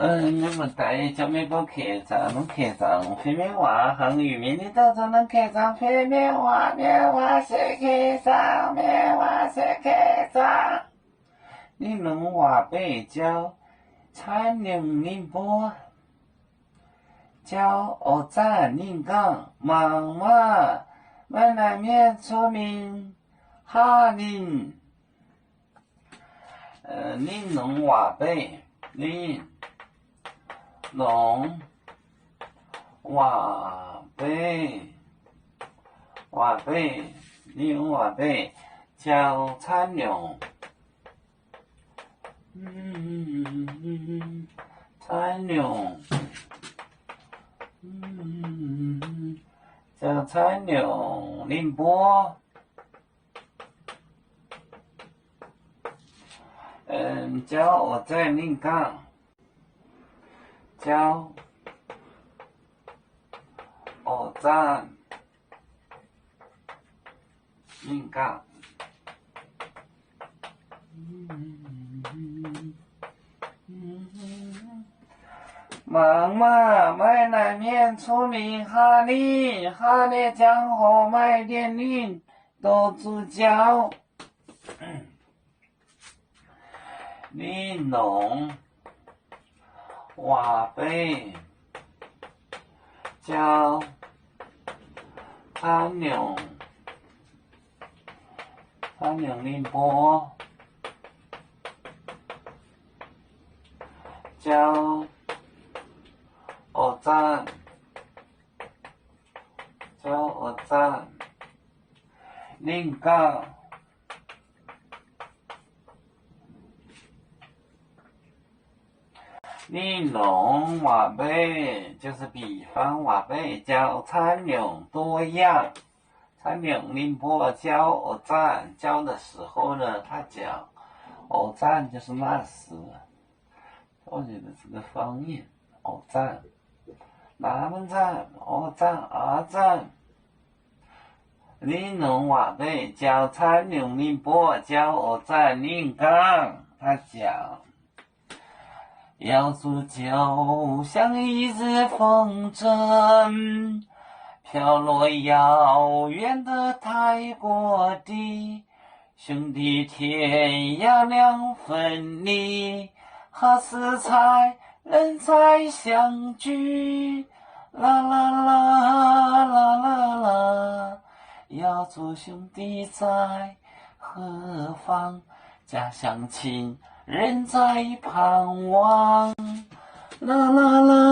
你们带小妹包客栈，弄客栈飞面话，汉语面的到处弄客栈飞面话，面话是客栈，面话是客栈。你弄话北郊，产宁宁波，郊二站宁港，忙嘛，闽南面出名，哈宁。你弄话北，你。弄话北，话北，你用话北叫产量，产量，叫产量，宁波，叫我在宁港。叫二站宁港，忙嘛卖南面出名哈尼，哈尼江河卖点零都主角，你弄。话北叫产量，产量宁波叫二站，叫二站宁港。你弄话北就是比方话北叫产量多样，产量宁波教二站教的时候呢，他讲二站就是那时，我觉得这个方言二站，南门站、二站、二站。你弄话北叫产量宁波教二站宁港，他讲。要煮酒，像一日风筝，飘落遥远的泰国地。兄弟天涯两分离，何时才能再相聚？啦啦啦啦啦啦，要做兄弟在何方？家乡亲。人在盼望，啦啦啦。